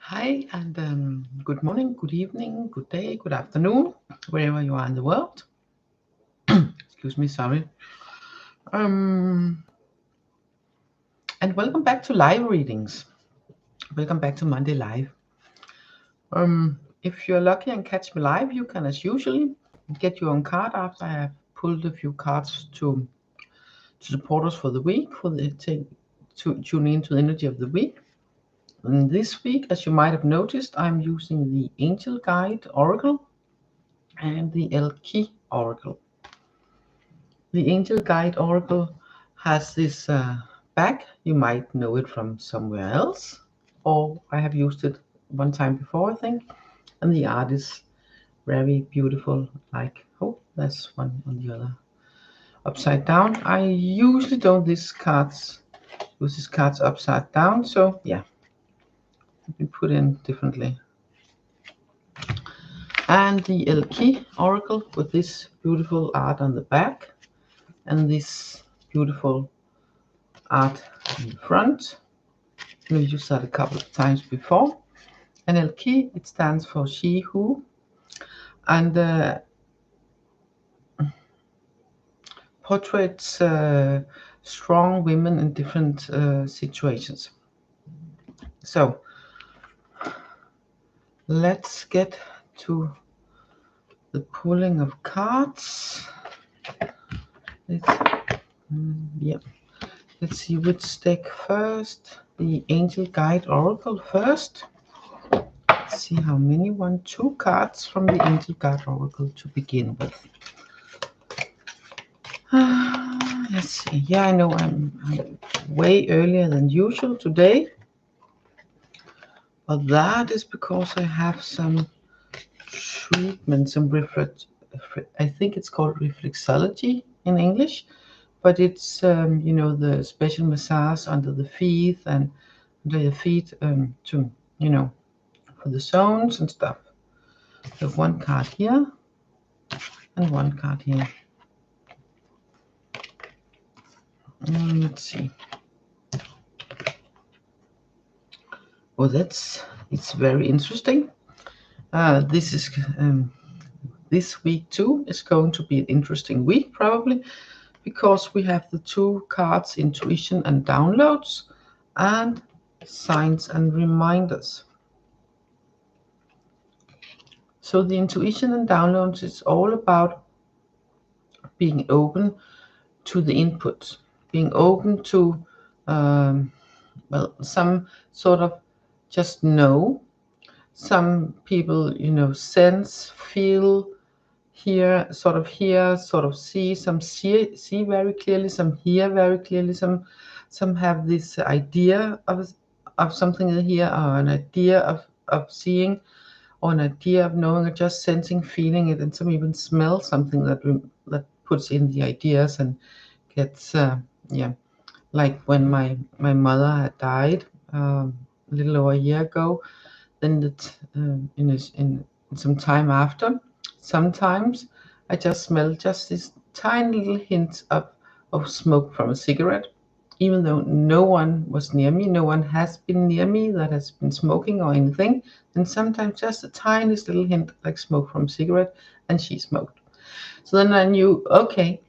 Hi, and good morning, good evening, good day, good afternoon, wherever you are in the world. Excuse me, sorry. And welcome back to live readings. Welcome back to Monday Live. If you're lucky and catch me live, you can, as usually, get your own card after I have pulled a few cards to support us for the week, to tune into the energy of the week. And this week, as you might have noticed, I'm using the Angel Guide Oracle and the Elle Oracle. The Angel Guide Oracle has this back. You might know it from somewhere else, or I have used it one time before, I think. And the art is very beautiful. Like, oh, there's one on the other upside down. I usually don't use these cards upside down. So yeah, let me put in differently. And the Elle Oracle with this beautiful art on the back and this beautiful art in the front. We've used that a couple of times before. And Elle, it stands for she who, and portraits strong women in different situations. So let's get to the pulling of cards. Let's see which deck first. The Angel Guide Oracle first. Let's see how many. 2 cards from the Angel Guide Oracle to begin with. Let's see. Yeah, I know I'm way earlier than usual today, but that is because I have some treatment, I think it's called reflexology in English, but it's the special massage under the feet and under your feet to for the zones and stuff. I have 1 card here and 1 card here. Let's see. Oh, it's very interesting. This week too is going to be an interesting week probably, because we have the 2 cards, intuition and downloads, and signs and reminders. So the intuition and downloads is all about being open to the input, being open to some sort of just know. Some people, sense, feel, hear, sort of see. Some see very clearly. Some hear very clearly. Some have this idea of something they hear, or an idea of seeing, or an idea of knowing, or just sensing, feeling it, and some even smell something that puts in the ideas and gets like when my mother had died a little over a year ago. Then in some time after, sometimes I just smell just this tiny little hint of smoke from a cigarette, even though no one was near me, no one has been near me that has been smoking or anything. And sometimes just the tiniest little hint, like smoke from a cigarette, and she smoked. So then I knew, okay,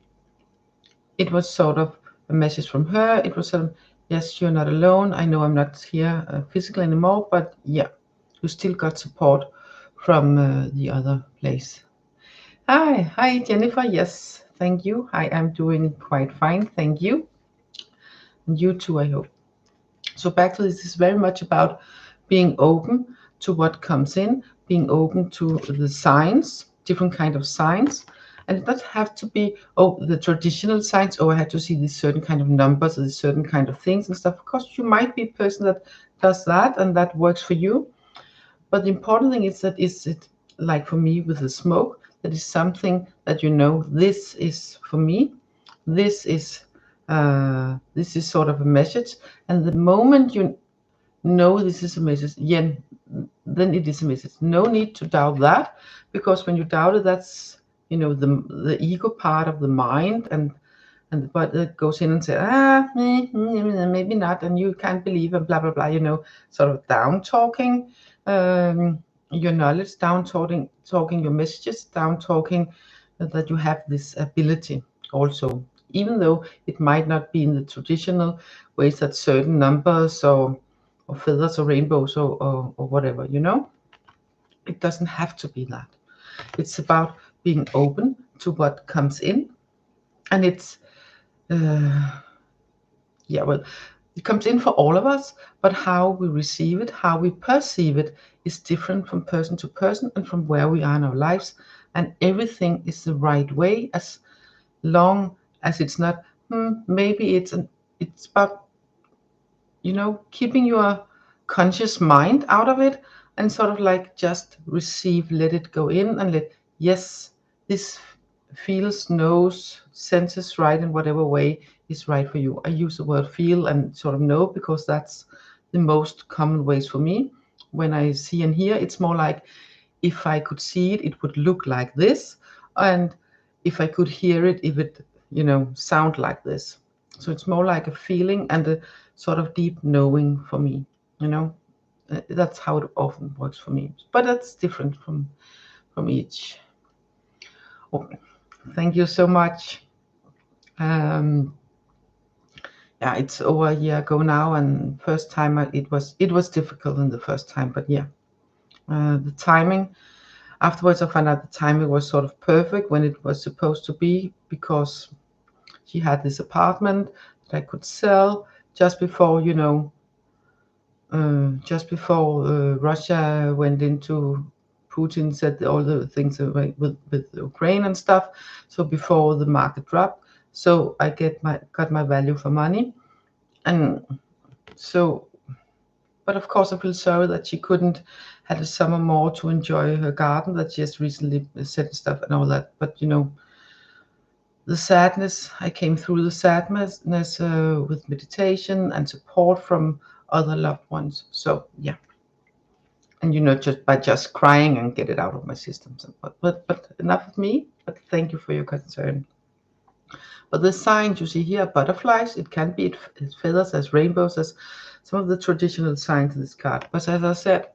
it was sort of a message from her. It was yes, you're not alone. I know I'm not here physically anymore, but yeah, you still got support from the other place. Hi, Jennifer. Yes, thank you. I am doing quite fine, thank you. And you too, I hope. So back to this is very much about being open to what comes in, being open to the signs, different kind of signs. And it doesn't have to be, the traditional signs, I had to see these certain kind of numbers or these certain kind of things and stuff. Of course, you might be a person that does that and that works for you. But the important thing is that is it, like for me with the smoke, that is something that this is for me. This is sort of a message. And the moment you know this is a message, then it is a message. No need to doubt that, because when you doubt it, that's the ego part of the mind, and and but it goes in and says, maybe not, and you can't believe, and blah blah blah, you know, sort of down talking your knowledge, down talking your messages, down talking that you have this ability also, even though it might not be in the traditional ways that certain numbers or feathers or rainbows or whatever, you know. It doesn't have to be that. It's about being open to what comes in, and it's yeah, well, it comes in for all of us, but how we receive it, how we perceive it is different from person to person and from where we are in our lives, and everything is the right way as long as it's not maybe it's about, you know, keeping your conscious mind out of it and sort of like just receive, let it go in, and let, yes, this feels, knows, senses right in whatever way is right for you. I use the word feel and sort of know because that's the most common ways for me. When I see and hear, it's more like if I could see it, it would look like this, and if I could hear it, if it, you know, sound like this. So it's more like a feeling and a sort of deep knowing for me, you know. That's how it often works for me, but that's different from each. Oh, thank you so much. Yeah, it's over a year ago now, and first time it was difficult in the first time, but yeah, the timing. Afterwards, I found out the timing was sort of perfect when it was supposed to be, because she had this apartment that I could sell just before, you know, just before Russia went into, Putin said all the things with Ukraine and stuff. So before the market dropped, so I got my value for money, and so. But of course, I feel sorry that she couldn't have a summer more to enjoy her garden that she just recently set and stuff and all that. But you know, the sadness, I came through the sadness with meditation and support from other loved ones. So yeah, and you know, just by just crying and get it out of my system. So, but enough of me. But thank you for your concern. But the signs you see here are butterflies. It can be as feathers, as rainbows, as some of the traditional signs in this card. But as I said,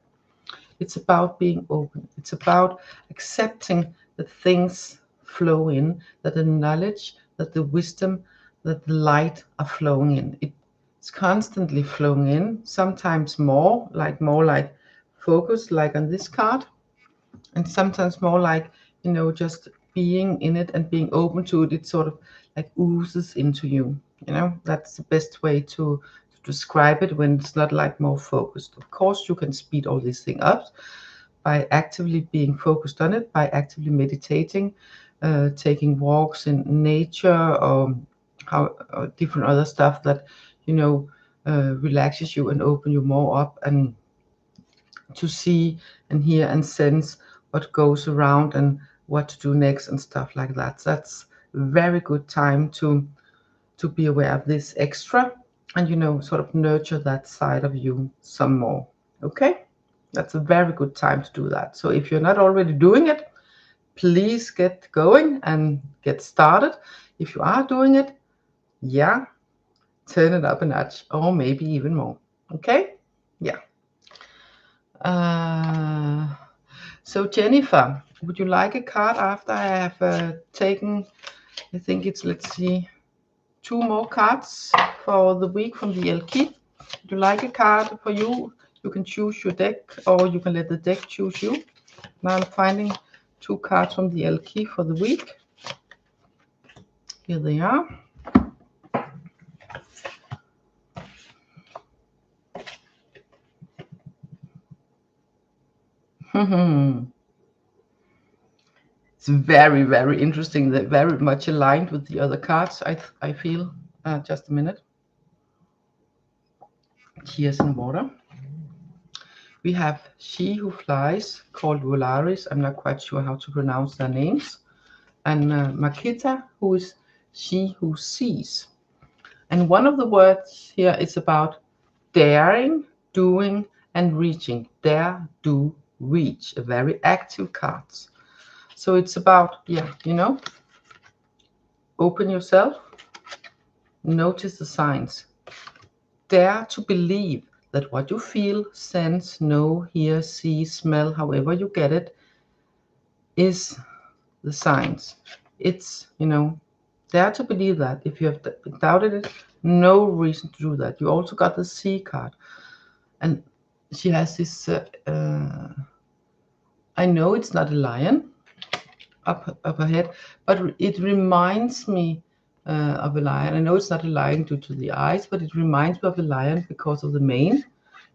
it's about being open. It's about accepting that things flow in, that the knowledge, that the wisdom, that the light are flowing in. It's constantly flowing in, sometimes more like focus, like on this card, and sometimes more like, you know, just being in it and being open to it. It sort of like oozes into you. You know, that's the best way to describe it when it's not like more focused. Of course, you can speed all these things up by actively being focused on it, by actively meditating, taking walks in nature, or different other stuff that, you know, relaxes you and open you more up, and to see and hear and sense what goes around and what to do next and stuff like that. That's a very good time to be aware of this extra, and you know, sort of nurture that side of you some more. Okay, that's a very good time to do that. So if you're not already doing it, please get going and get started. If you are doing it, yeah, turn it up a notch, or maybe even more. Okay, yeah. So Jennifer, would you like a card after I have taken, I think it's, let's see, 2 more cards for the week from the Elle? Would you like a card for you? You can choose your deck, or you can let the deck choose you. Now I'm finding 2 cards from the Elle for the week. Here they are. It's very, very interesting. They're very much aligned with the other cards, I feel. Just a minute. Tears and water. We have She Who Flies, called Volaris. I'm not quite sure how to pronounce their names. And Makita, who is She Who Sees. And one of the words here is about daring, doing, and reaching. Dare, do, reach. A very active cards. So it's about, yeah, you know, open yourself, Notice the signs. Dare to believe that what you feel, sense, know, hear, see, smell, however you get it, is the signs. It's, you know, dare to believe that. If you have doubted it, no reason to do that. You also got the C card. And she has this, I know it's not a lion up ahead, but it reminds me of a lion. I know it's not a lion due to the eyes, but it reminds me of a lion because of the mane.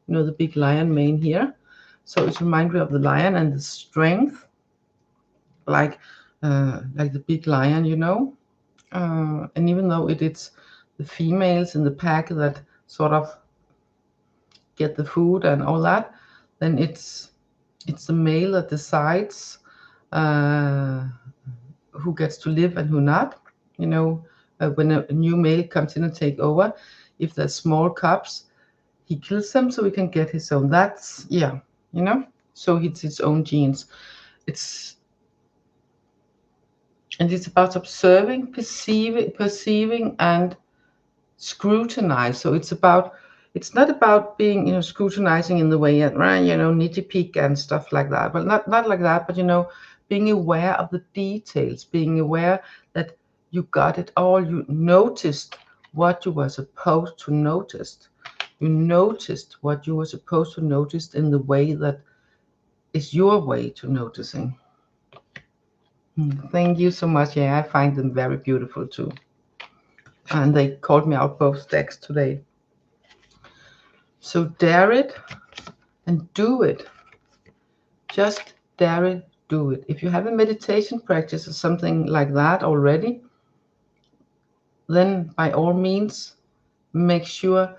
You know, the big lion mane here. So it reminds me of the lion and the strength, like the big lion, you know. And even though it's the females in the pack that sort of get the food and all that, then it's the male that decides who gets to live and who not. You know, when a new male comes in and take over, if there's small cubs, he kills them so he can get his own. That's, yeah, you know, so it's its own genes. And it's about observing, perceiving, and scrutinize. So it's not about being, you know, scrutinizing in the way that, you know, nitty peek and stuff like that. But not like that, but, you know, being aware of the details, being aware that you got it all. You noticed what you were supposed to notice. You noticed what you were supposed to notice in the way that is your way to noticing. Thank you so much. Yeah, I find them very beautiful too. And they called me out both decks today. So dare it and do it. Just dare it, do it. If you have a meditation practice or something like that already, then by all means, make sure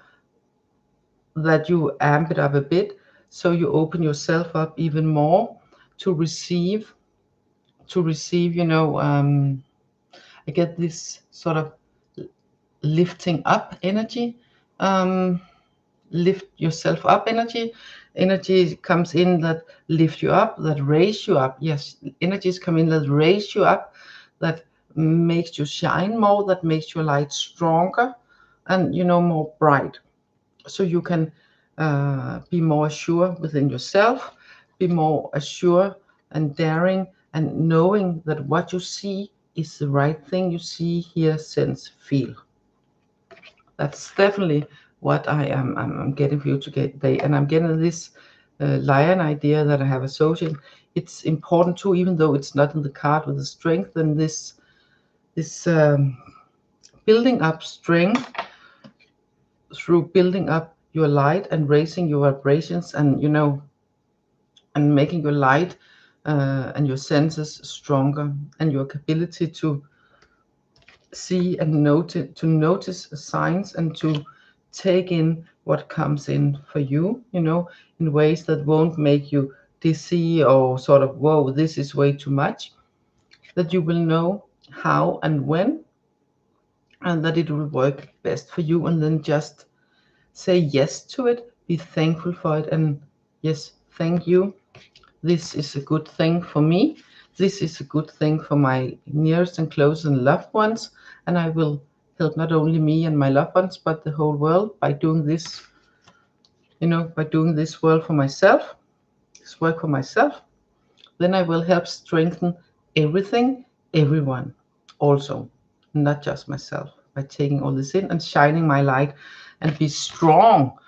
that you amp it up a bit so you open yourself up even more to receive, you know, I get this sort of lifting up energy, lift yourself up energy comes in that lift you up, that raise you up. Yes, energies come in that raise you up, that makes you shine more, that makes your light stronger and, you know, more bright, so you can be more assured within yourself, be more assured and daring and knowing that what you see is the right thing. You see, hear, sense, feel. That's definitely what I'm getting for you today. And I'm getting this lion idea that I have associated. It's important too, even though it's not in the card with the strength, and this building up strength through building up your light and raising your vibrations, and, you know, and making your light and your senses stronger, and your ability to see and notice signs and to take in what comes in for you, you know, in ways that won't make you dizzy or sort of, whoa, this is way too much, that you will know how and when, and that it will work best for you. And then just say yes to it, be thankful for it, and yes, thank you. This is a good thing for me. This is a good thing for my nearest and closest and loved ones. And I will help not only me and my loved ones, but the whole world by doing this, you know, by doing this world for myself, this work for myself. Then I will help strengthen everything, everyone also, not just myself, by taking all this in and shining my light and be strong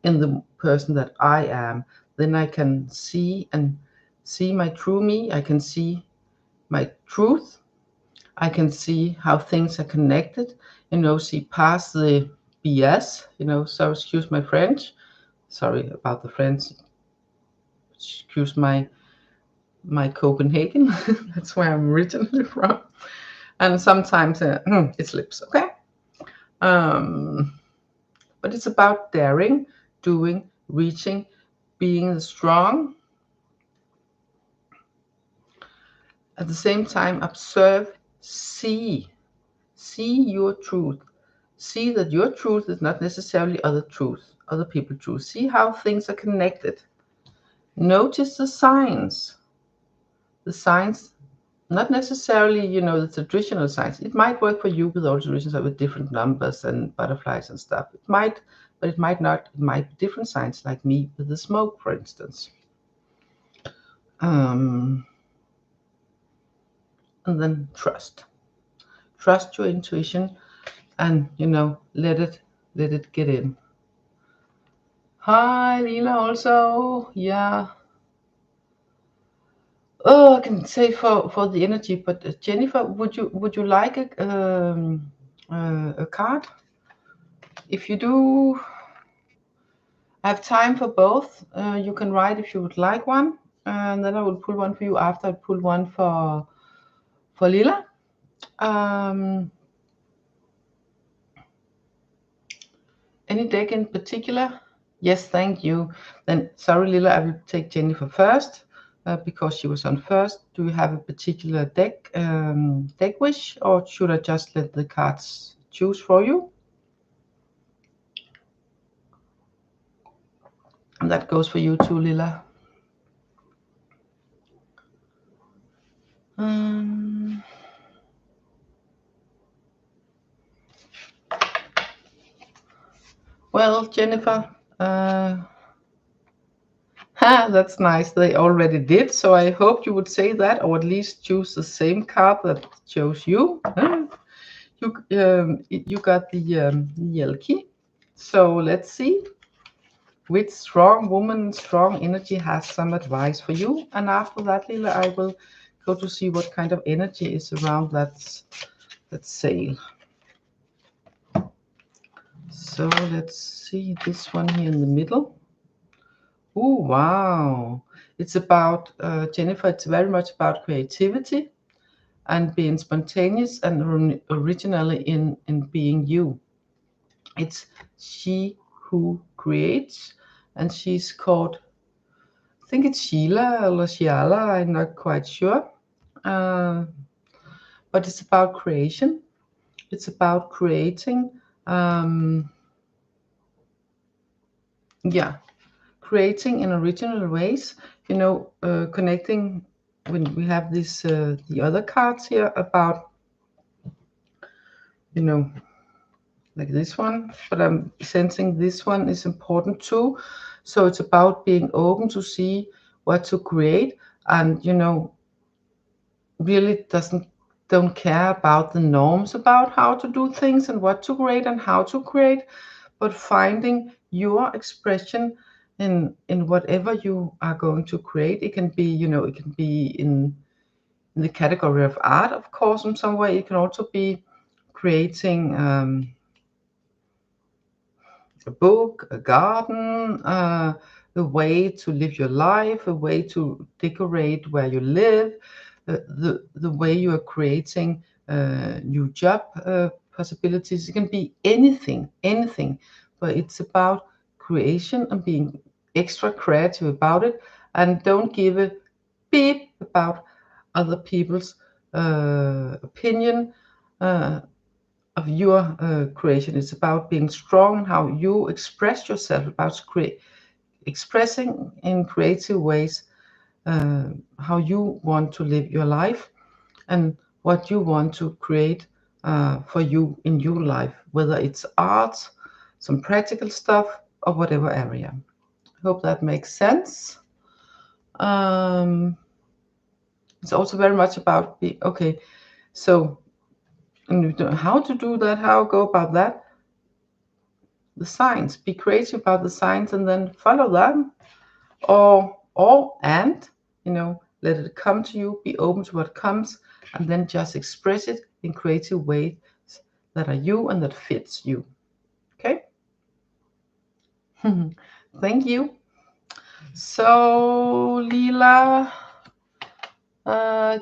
in the person that I am. Then I can see and see my true me. I can see my truth. I can see how things are connected, you know, see past the BS, you know, so excuse my French. Sorry about the French. Excuse my Copenhagen. That's where I'm originally from. And sometimes it slips, okay? But it's about daring, doing, reaching, being strong. At the same time, observe, see your truth. See that your truth is not necessarily other people's truth. See how things are connected. Notice the signs Not necessarily, you know, the traditional signs. It might work for you with all traditions with different numbers and butterflies and stuff. It might, but it might not. It might be different signs, like me with the smoke, for instance. And then trust. Trust your intuition, and you know, let it get in. Hi, Lila. Also, yeah. Oh, I can say for the energy, but Jennifer, would you like a card? If you do, I have time for both. You can write if you would like one, and then I will pull one for you after I pull one for Lila. Any deck in particular? Yes, thank you. Then, sorry, Lila, I will take Jennifer first because she was on first. Do you have a particular deck wish, or should I just let the cards choose for you? And that goes for you too, Lila. Well, Jennifer, that's nice. They already did, so I hope you would say that, or at least choose the same card that chose you. You got the Elle key. So let's see which strong woman, strong energy has some advice for you. And after that, Lila, I will go to see what kind of energy is around that sail. So let's see this one here in the middle. Oh, wow. It's about, Jennifer, it's very much about creativity and being spontaneous and originally in being you. It's she who creates, and she's called, I think it's Sheila or Shiala, I'm not quite sure. But it's about creation. It's about creating, creating in original ways, you know, connecting when we have this, the other cards here about, you know, like this one, but I'm sensing this one is important too. So it's about being open to see what to create, and you know, really don't care about the norms about how to do things and what to create and how to create, but finding your expression in whatever you are going to create. It can be, you know, it can be in the category of art, of course, in some way. It can also be creating a book, a garden, a way to live your life, a way to decorate where you live, the way you are creating new job possibilities. It can be anything, but it's about creation and being extra creative about it, and don't give a beep about other people's opinion of your creation. It's about being strong and how you express yourself, about expressing in creative ways how you want to live your life and what you want to create for you in your life, whether it's art, some practical stuff, or whatever area. I hope that makes sense. It's also very much about okay, so and how to do that, how go about that. The signs, be creative about the signs and then follow them, and you know, let it come to you, be open to what comes, and then just express it in creative ways that are you and that fits you. Okay. Thank you. So Lila,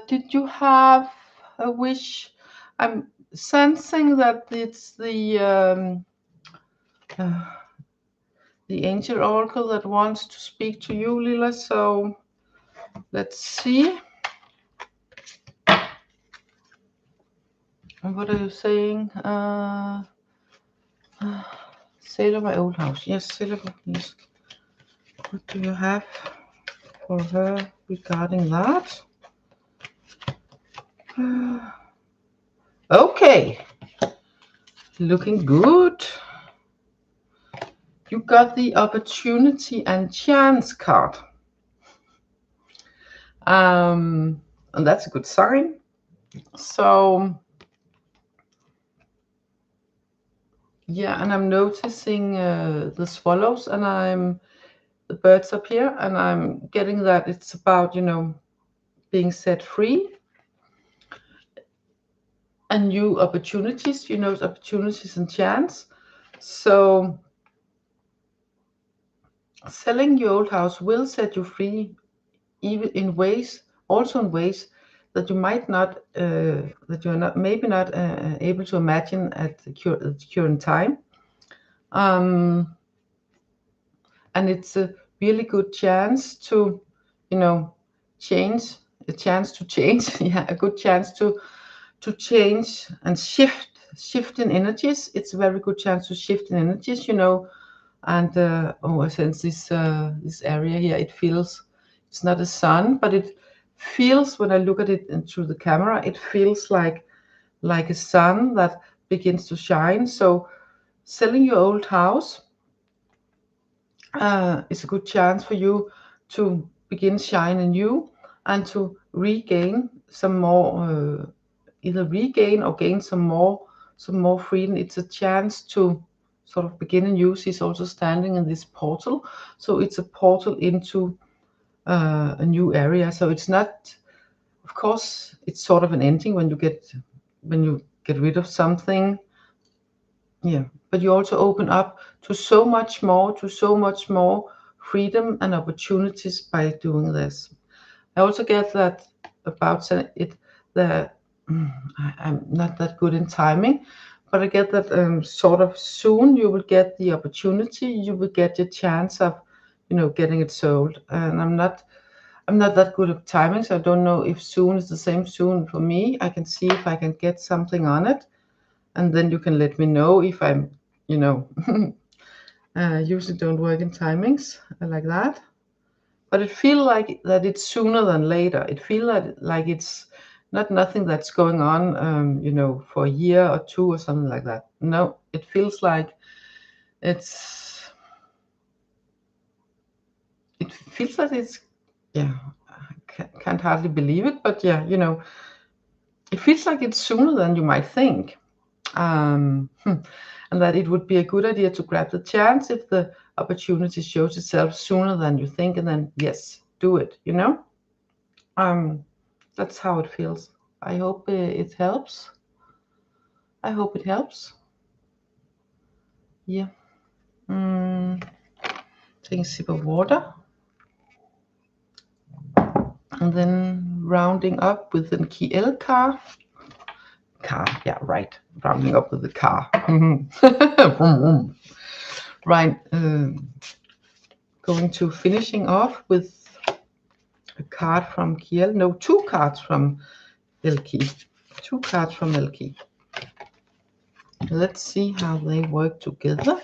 did you have a wish? I'm sensing that it's the Ancient Oracle that wants to speak to you, Lila. So let's see. What are you saying? Sail of my old house. Yes, sail of yes. What do you have for her regarding that? Okay, looking good. You got the opportunity and chance card. And that's a good sign. So yeah, and I'm noticing the swallows, and the birds up here, and I'm getting that it's about, you know, being set free and new opportunities, you know, opportunities and chance. So selling your old house will set you free, even in ways, also in ways that you might not, that you're not, maybe not able to imagine at the current time. And it's a really good chance to, you know, change, a chance to change, yeah, a good chance to change and shift in energies. It's a very good chance to shift in energies, you know. And oh, I sense this area here, it feels, it's not a sun, but it feels, when I look at it through the camera, it feels like a sun that begins to shine. So selling your old house is a good chance for you to begin shine anew and to regain some more, either regain or gain some more freedom. It's a chance to sort of begin anew. She's also standing in this portal, so it's a portal into a new area. So it's not, of course, it's sort of an ending when you get rid of something. Yeah, but you also open up to so much more freedom and opportunities by doing this. I also get that about it, that I'm not that good in timing, but I get that sort of soon you will get the opportunity, you will get your chance of, you know, getting it sold. And I'm not that good at timing, so I don't know if soon is the same soon for me. I can see if I can get something on it, and then you can let me know if I'm, you know, usually don't work in timings like that. But it feels like that it's sooner than later. It feels like it's not nothing that's going on, you know, for a year or two or something like that. No, it feels like it's, yeah, I can't hardly believe it, but yeah, you know, it feels like it's sooner than you might think. And that it would be a good idea to grab the chance if the opportunity shows itself sooner than you think, and then yes, do it, you know. That's how it feels. I hope it helps. I hope it helps. Yeah. Take a sip of water, and then rounding up with an Elle card. Yeah, right, rounding up with the car. Right, going to finishing off with a card from Elle. No, two cards from Elle. Two cards from Elle. Let's see how they work together.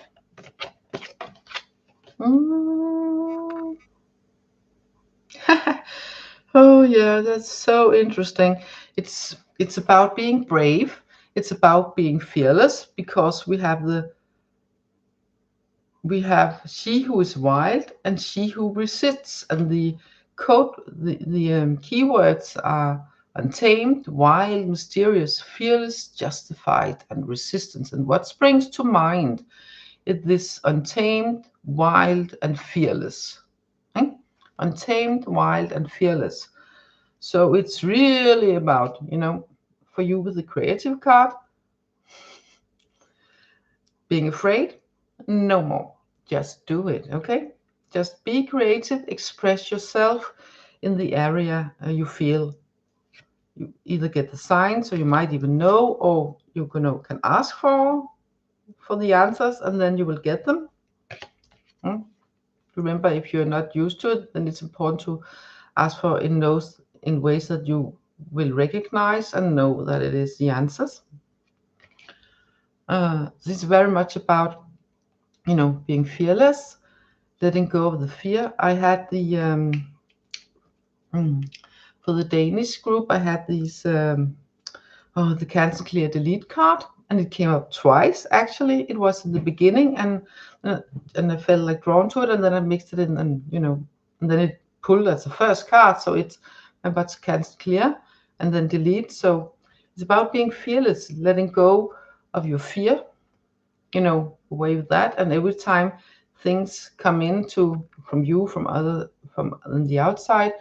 Oh yeah, that's so interesting. It's about being brave. It's about being fearless, because we have she who is wild and she who resists, and the keywords are untamed, wild, mysterious, fearless, justified, and resistance. And what springs to mind is this: untamed, wild, and fearless. Untamed, wild, and fearless. So it's really about, you know, for you with the creative card, being afraid, no more. Just do it, okay? Just be creative, express yourself in the area you feel. You either get the signs, or you might even know, or you can ask for the answers, and then you will get them. Remember, if you're not used to it, then it's important to ask for in ways that you will recognize and know that it is the answers. This is very much about, you know, being fearless, letting go of the fear. I had the for the Danish group, I had these the cancel, clear, delete card, and it came up twice. Actually, it was in the beginning, and I felt like drawn to it, and then I mixed it in, and and then it pulled as the first card. So it's about to cancel, clear, and then delete. So it's about being fearless, letting go of your fear, away with that. And every time things come into from you, from on the outside,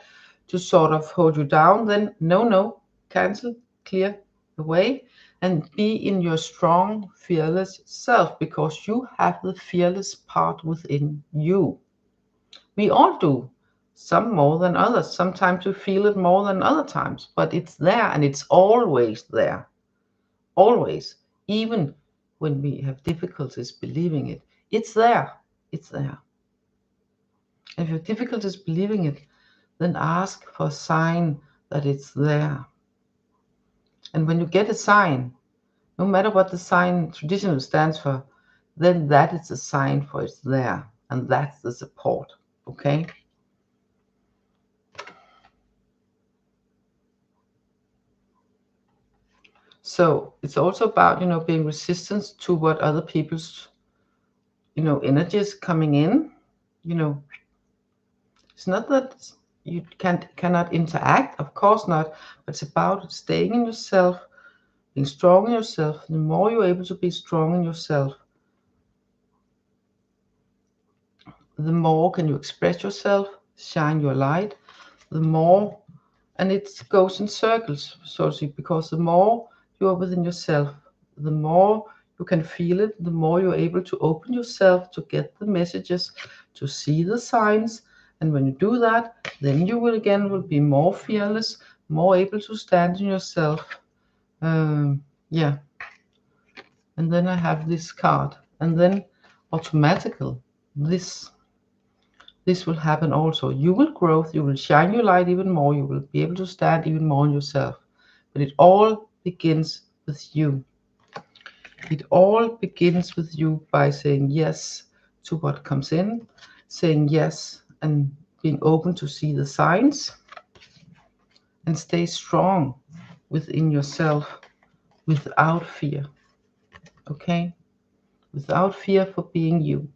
to sort of hold you down, then no, cancel, clear, away, and be in your strong, fearless self, because you have the fearless part within you. We all do, some more than others. Sometimes we feel it more than other times, but it's there, and it's always there. Always. Even when we have difficulties believing it, it's there. It's there. If you have difficulties believing it, then ask for a sign that it's there. And when you get a sign, no matter what the sign traditionally stands for, then that is a sign for it's there. And that's the support. Okay? So it's also about, being resistant to what other people's, energies coming in. It's not that you cannot interact, of course not, but it's about staying in yourself, being strong in yourself. The more you're able to be strong in yourself, the more can you express yourself, shine your light, the more, and it goes in circles, so to speak, because the more you are within yourself, the more you can feel it, the more you're able to open yourself to get the messages, to see the signs. And when you do that, then you will be more fearless, more able to stand in yourself. Yeah. And then I have this card, and then automatically this will happen also. You will grow, you will shine your light even more, you will be able to stand even more in yourself. But it all begins with you. It all begins with you by saying yes to what comes in, saying yes and being open to see the signs, and stay strong within yourself without fear. Okay? Without fear for being you.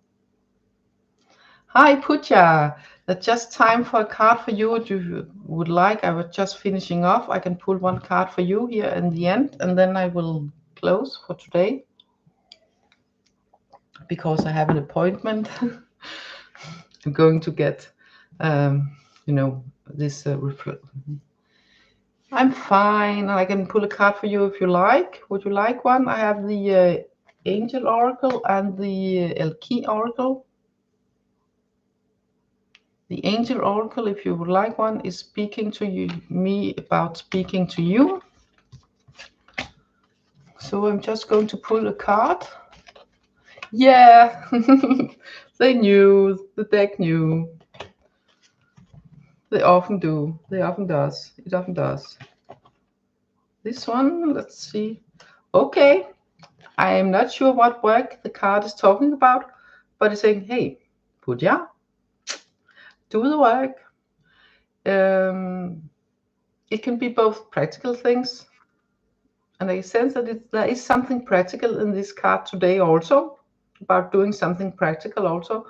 Hi, Pooja. That's just time for a card for you if you would like. I was just finishing off. I can pull one card for you here in the end, and then I will close for today because I have an appointment. I'm going to get, this. I'm fine. I can pull a card for you if you like. Would you like one? I have the Angel Oracle and the Elle Oracle. The Angel Oracle, if you would like one, is speaking to me about speaking to you. So I'm just going to pull a card. Yeah, they knew, the deck knew. They often do. They often does. It often does. This one, let's see. Okay, I am not sure what work the card is talking about, but it's saying, hey, Pooja, do the work. It can be both practical things, and I sense that there is something practical in this card today also, about doing something practical also.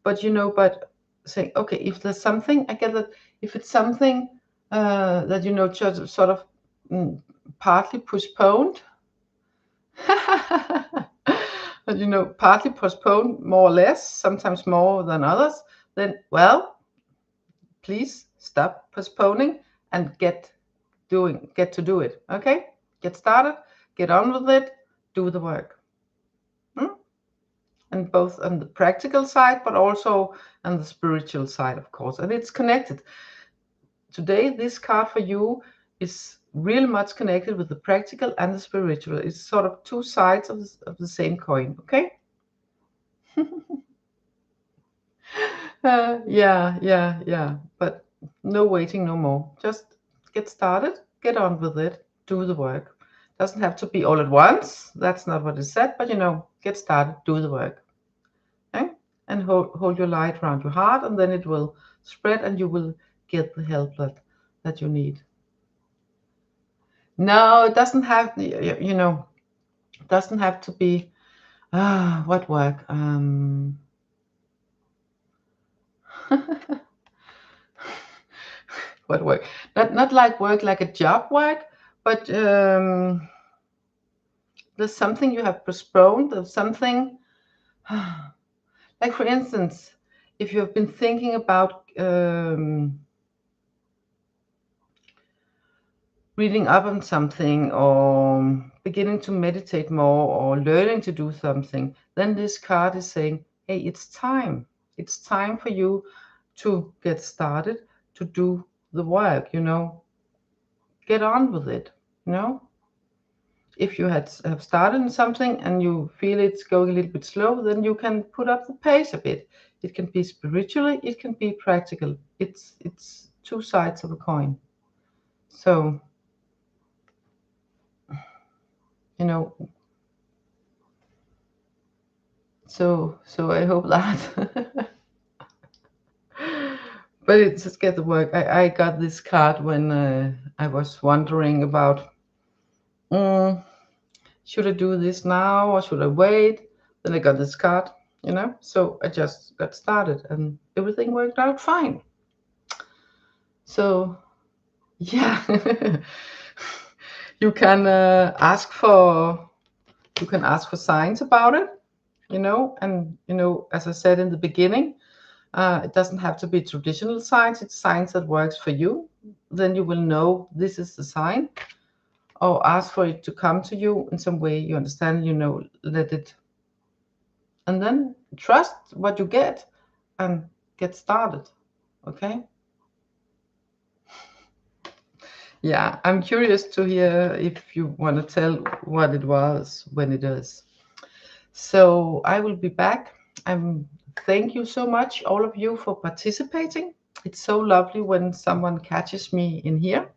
But saying, okay, if there's something, I get that if it's something that just sort of partly postponed, but partly postponed more or less, sometimes more than others, then well, please stop postponing and get to do it. Okay, get started, get on with it, do the work. And both on the practical side, but also on the spiritual side, of course. And it's connected. Today, this card for you is really much connected with the practical and the spiritual. It's sort of two sides of the same coin, okay? Yeah. But no waiting no more. Just get started, get on with it, do the work. Doesn't have to be all at once. That's not what it said, but get started, do the work. Okay? And hold your light around your heart, and then it will spread and you will get the help that you need. No, it doesn't have, you know, doesn't have to be, what work? What work? Not like work, like a job work, but there's something you have postponed, there's something, like for instance, if you've been thinking about reading up on something or beginning to meditate more or learning to do something, then this card is saying, hey, it's time. It's time for you to get started, to do the work, you know, get on with it, you know. If you have started something and you feel it's going a little bit slow, then you can put up the pace a bit. It can be spiritually, it can be practical. It's two sides of a coin. So, you know, so I hope that. But it's just get the work. I got this card when I was wondering about, should I do this now or should I wait? Then I got this card, you know. So I just got started and everything worked out fine. So yeah, you can ask for signs about it, you know. And you know, as I said in the beginning, it doesn't have to be traditional signs. It's signs that works for you. Then you will know this is the sign, or ask for it to come to you in some way you understand, you know, let it, and then trust what you get and get started. Okay. Yeah, I'm curious to hear if you want to tell what it was when it is. So I will be back. Thank you so much, all of you, for participating. It's so lovely when someone catches me in here.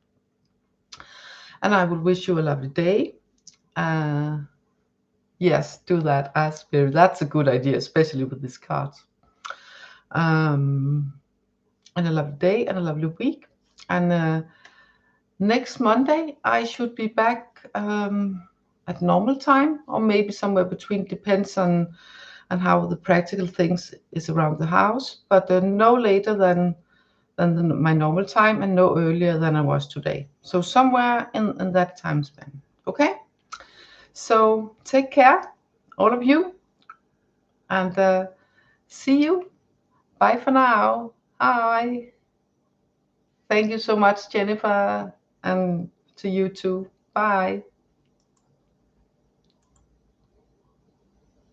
And I will wish you a lovely day. Yes, do that. Ask Spirit. That's a good idea, especially with these cards. And a lovely day and a lovely week. And next Monday, I should be back at normal time, or maybe somewhere between. Depends on how the practical things is around the house. But no later than my normal time, and no earlier than I was today. So somewhere in that time span. Okay. So take care, all of you, and see you. Bye for now. Hi. Thank you so much, Jennifer, and to you too. Bye.